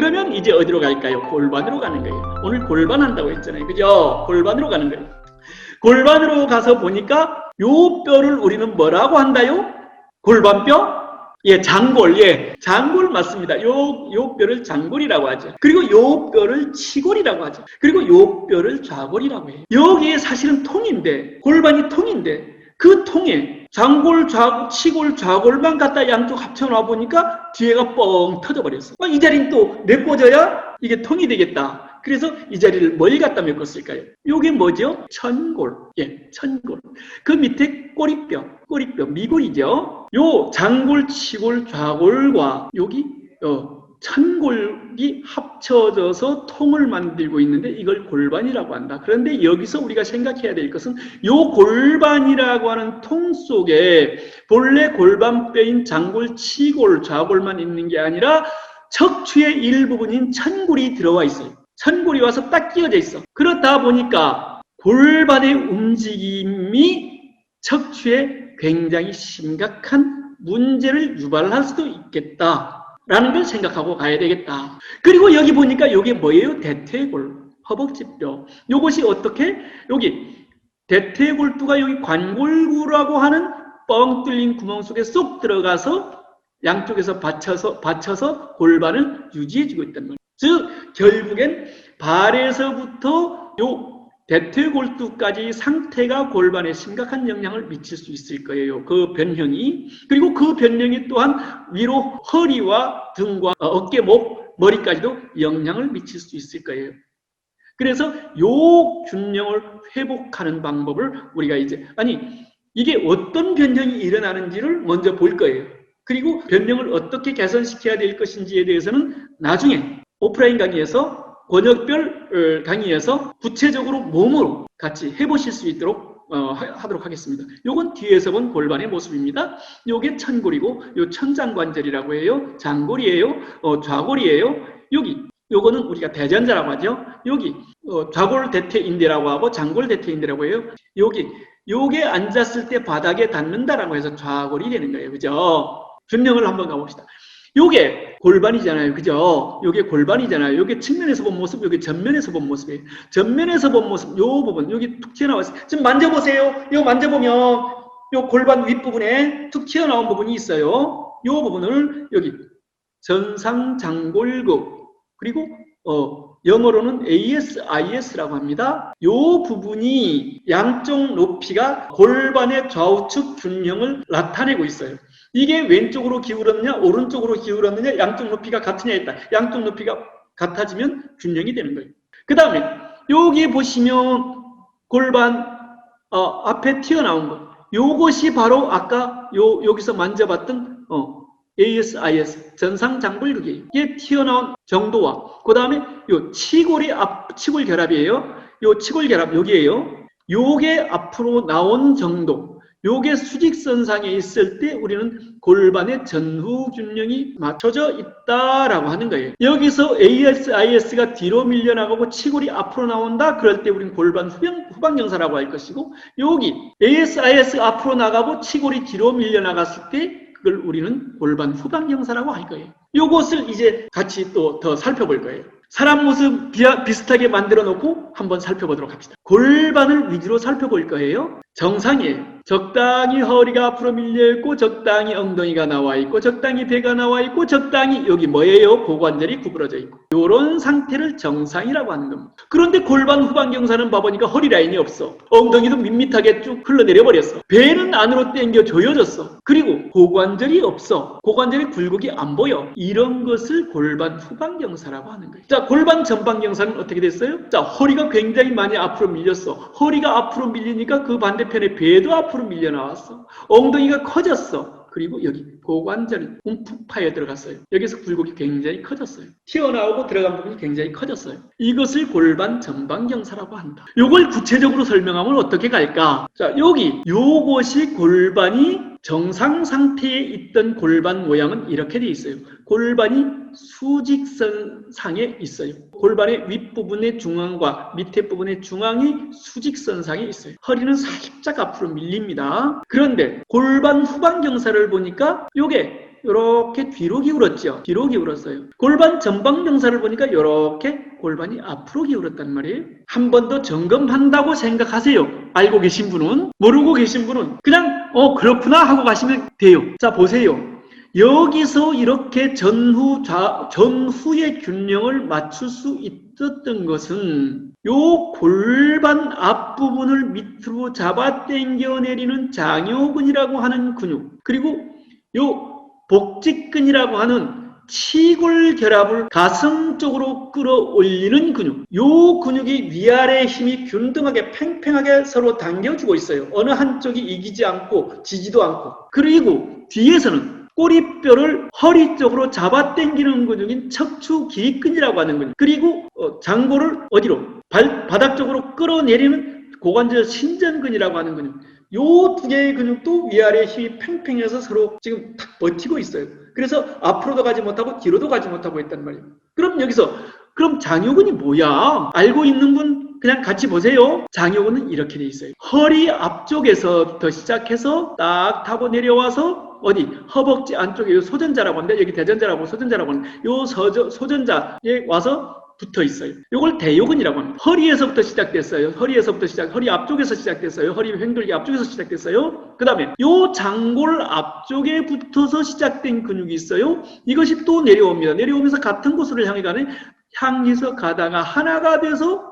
그러면 이제 어디로 갈까요? 골반으로 가는 거예요. 오늘 골반 한다고 했잖아요. 그죠? 골반으로 가는 거예요. 골반으로 가서 보니까 요 뼈를 우리는 뭐라고 한다요? 골반뼈? 예, 장골. 예, 장골 맞습니다. 요 뼈를 장골이라고 하죠. 그리고 요 뼈를 치골이라고 하죠. 그리고 요 뼈를 좌골이라고 해요. 여기에 사실은 통인데, 골반이 통인데, 그 통에 장골, 치골, 좌골만 갖다 양쪽 합쳐놔 보니까 뒤에가 뻥 터져버렸어. 이 자리는 또 메꿔져야 이게 통이 되겠다. 그래서 이 자리를 뭘 갖다 메꿨을까요? 요게 뭐죠? 천골. 예, 천골. 그 밑에 꼬리뼈, 미골이죠. 요 장골, 치골, 좌골과 여기 천골이 합쳐져서 통을 만들고 있는데 이걸 골반이라고 한다. 그런데 여기서 우리가 생각해야 될 것은 요 골반이라고 하는 통 속에 본래 골반뼈인 장골, 치골, 좌골만 있는 게 아니라 척추의 일부분인 천골이 들어와 있어요. 천골이 와서 딱 끼어져 있어. 그렇다 보니까 골반의 움직임이 척추에 굉장히 심각한 문제를 유발할 수도 있겠다라는 걸 생각하고 가야 되겠다. 그리고 여기 보니까 이게 뭐예요? 대퇴골, 허벅지뼈. 이것이 어떻게? 여기 대퇴골두가 여기 관골구라고 하는 뻥 뚫린 구멍 속에 쏙 들어가서 양쪽에서 받쳐서 골반을 유지해주고 있단 말이에요. 즉 결국엔 발에서부터 요 대퇴골두까지 상태가 골반에 심각한 영향을 미칠 수 있을 거예요. 그 변형이. 그리고 그 변형이 또한 위로 허리와 등과 어깨, 목, 머리까지도 영향을 미칠 수 있을 거예요. 그래서 요 균형을 회복하는 방법을 우리가 이제 이게 어떤 변형이 일어나는지를 먼저 볼 거예요. 그리고 변형을 어떻게 개선시켜야 될 것인지에 대해서는 나중에 오프라인 강의에서 권역별 강의에서 구체적으로 몸으로 같이 해보실 수 있도록 하도록 하겠습니다. 요건 뒤에서 본 골반의 모습입니다. 요게 천골이고 요 천장관절이라고 해요. 장골이에요. 좌골이에요. 요거는 우리가 대전자라고 하죠. 여기 좌골대퇴인대라고 하고 장골대퇴인대라고 해요. 요게 앉았을 때 바닥에 닿는다라고 해서 좌골이 되는 거예요. 그죠? 균형을 한번 가봅시다. 요게 골반이잖아요. 그죠? 요게 골반이잖아요. 요게 측면에서 본 모습, 요게 전면에서 본 모습이에요. 전면에서 본 모습, 요 부분, 여기 툭 튀어나왔어요. 지금 만져보세요. 요 만져보면, 요 골반 윗부분에 툭 튀어나온 부분이 있어요. 요 부분을 여기 전상장골구, 그리고 영어로는 ASIS라고 합니다. 이 부분이 양쪽 높이가 골반의 좌우측 균형을 나타내고 있어요. 이게 왼쪽으로 기울었느냐 오른쪽으로 기울었느냐 양쪽 높이가 같으냐에 따라 양쪽 높이가 같아지면 균형이 되는 거예요. 그 다음에 여기 보시면 골반 앞에 튀어나온 거, 요것이 바로 아까 여기서 만져봤던 ASIS, 전상장골극이에요. 이게 튀어나온 정도와, 그 다음에 요 치골 결합이에요. 요 치골 결합, 여기에요. 요게 앞으로 나온 정도, 요게 수직선상에 있을 때 우리는 골반의 전후 균형이 맞춰져 있다라고 하는 거예요. 여기서 ASIS가 뒤로 밀려나가고 치골이 앞으로 나온다? 그럴 때 우리는 골반 후방경사라고 할 것이고, 여기 ASIS 앞으로 나가고 치골이 뒤로 밀려나갔을 때 그걸 우리는 골반 후방경사라고 할 거예요. 이것을 이제 같이 또 더 살펴볼 거예요. 사람 모습 비슷하게 만들어 놓고 한번 살펴보도록 합시다. 골반을 위주로 살펴볼 거예요. 정상이에요. 적당히 허리가 앞으로 밀려있고 적당히 엉덩이가 나와 있고 적당히 배가 나와 있고 적당히 여기 뭐예요? 고관절이 구부러져 있고 이런 상태를 정상이라고 하는 겁니다. 그런데 골반 후방경사는 봐보니까 허리 라인이 없어. 엉덩이도 밋밋하게 쭉 흘러내려 버렸어. 배는 안으로 당겨 조여졌어. 그리고 고관절이 없어. 고관절의 굴곡이 안 보여. 이런 것을 골반 후방경사라고 하는 거예요. 자, 골반 전방경사는 어떻게 됐어요? 자, 허리가 굉장히 많이 앞으로 밀렸어. 허리가 앞으로 밀리니까 그 반대편에 배도 앞으로 밀려 나왔어. 엉덩이가 커졌어. 그리고 여기 고관절이 움푹 파여 들어갔어요. 여기서 굴곡이 굉장히 커졌어요. 튀어나오고 들어간 부분이 굉장히 커졌어요. 이것을 골반 전방경사라고 한다. 이걸 구체적으로 설명하면 어떻게 갈까? 자, 요것이 골반이 정상 상태에 있던 골반 모양은 이렇게 돼 있어요. 골반이 수직선상에 있어요. 골반의 윗부분의 중앙과 밑에 부분의 중앙이 수직선상에 있어요. 허리는 살짝 앞으로 밀립니다. 그런데 골반 후방경사를 보니까 요게 이렇게 뒤로 기울었죠. 뒤로 기울었어요. 골반 전방 경사를 보니까 이렇게 골반이 앞으로 기울었단 말이에요. 한 번 더 점검한다고 생각하세요. 알고 계신 분은. 모르고 계신 분은 그냥 그렇구나 하고 가시면 돼요. 자, 보세요. 여기서 이렇게 전후의 균형을 맞출 수 있었던 것은 요 골반 앞부분을 밑으로 잡아 당겨 내리는 장요근이라고 하는 근육, 그리고 요 복직근이라고 하는 치골 결합을 가슴 쪽으로 끌어올리는 근육, 요 근육이 위아래 힘이 균등하게 팽팽하게 서로 당겨주고 있어요. 어느 한쪽이 이기지 않고 지지도 않고. 그리고 뒤에서는 꼬리뼈를 허리 쪽으로 잡아당기는 근육인 척추 기립근이라고 하는 근육, 그리고 장골을 어디로? 바닥 쪽으로 끌어내리는 고관절 신전근이라고 하는 근육, 요 두 개의 근육도 위아래 힘이 팽팽해서 서로 지금 탁 버티고 있어요. 그래서 앞으로도 가지 못하고 뒤로도 가지 못하고 있단 말이에요. 그럼 장요근이 뭐야? 알고 있는 분 그냥 같이 보세요. 장요근은 이렇게 돼 있어요. 허리 앞쪽에서부터 시작해서 딱 타고 내려와서 어디? 허벅지 안쪽에 요 소전자라고 하는데, 여기 대전자라고 소전자라고 하는데, 요 소전자에 와서 붙어 있어요. 이걸 대요근이라고 합니다. 허리에서부터 시작됐어요. 허리 앞쪽에서 시작됐어요. 허리 횡돌기 앞쪽에서 시작됐어요. 그 다음에 요 장골 앞쪽에 붙어서 시작된 근육이 있어요. 이것이 또 내려옵니다. 내려오면서 같은 곳을 향해서 가다가 하나가 돼서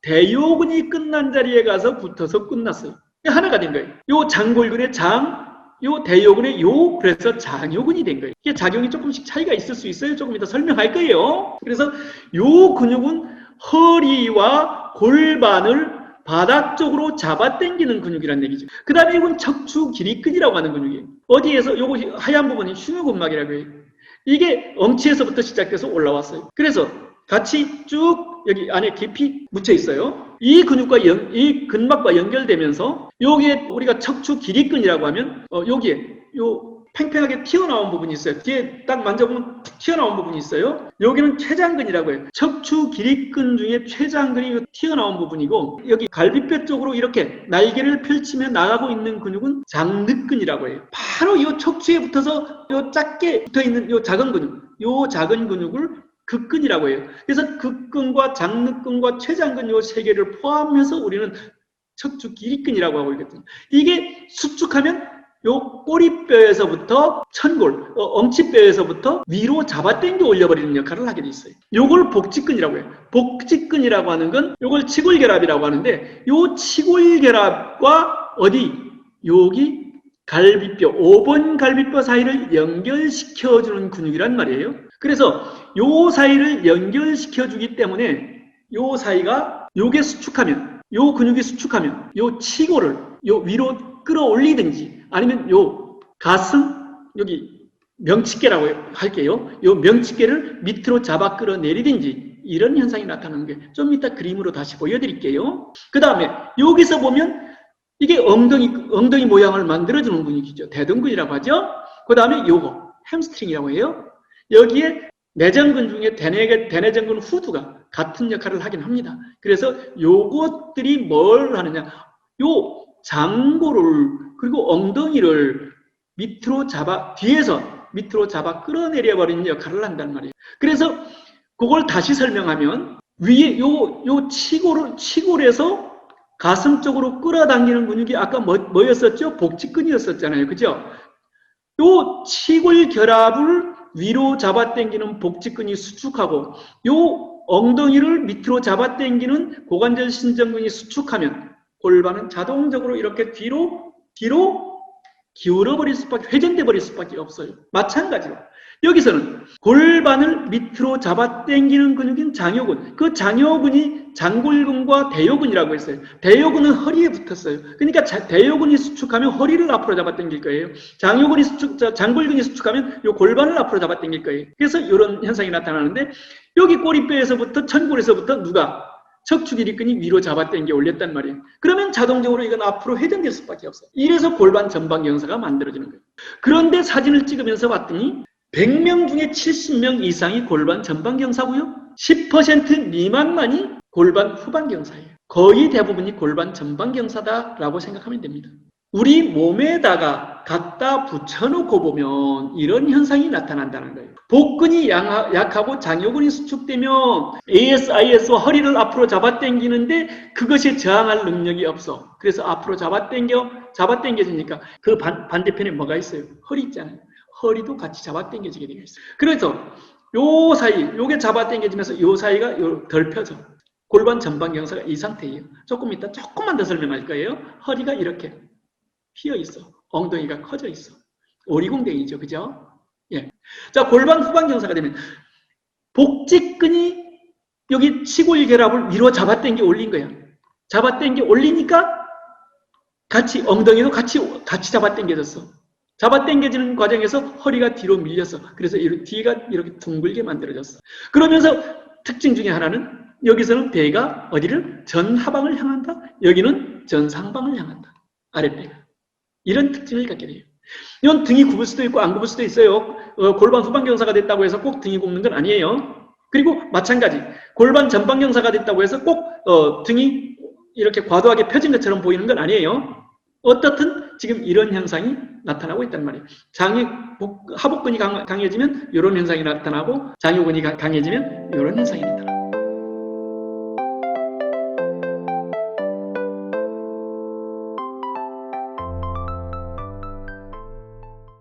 대요근이 끝난 자리에 가서 붙어서 끝났어요. 하나가 된 거예요. 요 장골근의 요 대요근의 그래서 장요근이 된 거예요. 이게 작용이 조금씩 차이가 있을 수 있어요. 조금 이따 설명할 거예요. 그래서 요 근육은 허리와 골반을 바닥 쪽으로 잡아당기는 근육이라는 얘기죠. 그 다음에 이건 척추 기립근이라고 하는 근육이에요. 어디에서 요거 하얀 부분이 흉유근막이라고 해요. 이게 엉치에서부터 시작돼서 올라왔어요. 그래서 같이 쭉 여기 안에 깊이 묻혀 있어요. 이 근육과 이 근막과 연결되면서 여기에 우리가 척추 기립근이라고 하면 여기에 요 팽팽하게 튀어나온 부분이 있어요. 뒤에 딱 만져보면 튀어나온 부분이 있어요. 여기는 췌장근이라고 해요. 척추 기립근 중에 췌장근이 튀어나온 부분이고, 여기 갈비뼈 쪽으로 이렇게 날개를 펼치며 나가고 있는 근육은 장늑근이라고 해요. 바로 이 척추에 붙어서 요 작게 붙어있는 요 작은 근육을 극근이라고 해요. 그래서 극근과 장늑근과 췌장근 요 세 개를 포함해서 우리는 척추 기립근이라고 하고 있거든요. 이게 수축하면 요 꼬리뼈에서부터 천골, 엉치뼈에서부터 위로 잡아당겨 올려버리는 역할을 하게 돼 있어요. 요걸 복직근이라고 해요. 복직근이라고 하는 건 요걸 치골결합이라고 하는데, 요 치골결합과 여기 갈비뼈, 5번 갈비뼈 사이를 연결시켜주는 근육이란 말이에요. 그래서 요 사이를 연결시켜주기 때문에 요 사이가 요게 수축하면, 요 근육이 수축하면 요 치골을 요 위로 끌어올리든지, 아니면 요 가슴, 여기 명치계라고 할게요. 요 명치계를 밑으로 잡아 끌어내리든지, 이런 현상이 나타나는 게 좀 이따 그림으로 다시 보여드릴게요. 그 다음에 여기서 보면 이게 엉덩이 모양을 만들어주는 근육이죠. 대등근이라고 하죠. 그 다음에 요거 햄스트링이라고 해요. 여기에 내전근 중에 대내전근 후두가 같은 역할을 하긴 합니다. 그래서 요것들이 뭘 하느냐, 요 장골을 그리고 엉덩이를 뒤에서 밑으로 잡아 끌어내려버리는 역할을 한단 말이에요. 그래서 그걸 다시 설명하면, 위에 요 치골에서 가슴 쪽으로 끌어당기는 근육이 아까 뭐였었죠? 복직근이었었잖아요. 그죠? 요 치골 결합을 위로 잡아당기는 복직근이 수축하고, 요 엉덩이를 밑으로 잡아당기는 고관절 신전근이 수축하면 골반은 자동적으로 이렇게 뒤로 기울어버릴 수밖에, 회전돼 버릴 수밖에 없어요. 마찬가지로 여기서는 골반을 밑으로 잡아당기는 근육인 장요근, 그 장요근이 장골근과 대요근이라고 했어요. 대요근은 허리에 붙었어요. 그러니까 대요근이 수축하면 허리를 앞으로 잡아당길 거예요. 장골근이 수축하면 이 골반을 앞으로 잡아당길 거예요. 그래서 이런 현상이 나타나는데, 여기 꼬리뼈에서부터 천골에서부터 척추 기립근이 위로 잡아당겨 올렸단 말이에요. 그러면 자동적으로 이건 앞으로 회전될 수밖에 없어요. 이래서 골반 전방 경사가 만들어지는 거예요. 그런데 사진을 찍으면서 봤더니 100명 중에 70명 이상이 골반 전방 경사고요. 10% 미만만이 골반 후방 경사예요. 거의 대부분이 골반 전방 경사다라고 생각하면 됩니다. 우리 몸에다가 갖다 붙여놓고 보면 이런 현상이 나타난다는 거예요. 복근이 약하고 장요근이 수축되면 ASIS와 허리를 앞으로 잡아당기는데 그것이 저항할 능력이 없어. 그래서 앞으로 잡아당겨지니까 그 반대편에 뭐가 있어요? 허리 있잖아요. 허리도 같이 잡아당겨지게 되어 있어요. 그래서 요 사이, 요게 잡아당겨지면서 요 사이가 덜 펴져. 골반 전방 경사가 이 상태예요. 조금 이따 조금만 더 설명할 거예요. 허리가 이렇게 휘어 있어. 엉덩이가 커져 있어. 오리공댕이죠. 그죠? 예. 자, 골반 후방 경사가 되면 복직근이 여기 치골 결합을 위로 잡아당겨 올린 거야. 잡아당겨 올리니까 같이 엉덩이도 같이 잡아당겨졌어. 잡아당겨지는 과정에서 허리가 뒤로 밀렸어. 그래서 뒤가 이렇게 둥글게 만들어졌어. 그러면서 특징 중에 하나는 여기서는 배가 어디를 전하방을 향한다. 여기는 전상방을 향한다. 아랫배가. 이런 특징을 갖게 돼요. 이건 등이 굽을 수도 있고 안 굽을 수도 있어요. 골반 후방 경사가 됐다고 해서 꼭 등이 굽는 건 아니에요. 그리고 마찬가지 골반 전방 경사가 됐다고 해서 꼭 등이 이렇게 과도하게 펴진 것처럼 보이는 건 아니에요. 어떻든 지금 이런 현상이 나타나고 있단 말이에요. 하복근이 강해지면 이런 현상이 나타나고 장요근이 강해지면 이런 현상이 나타나고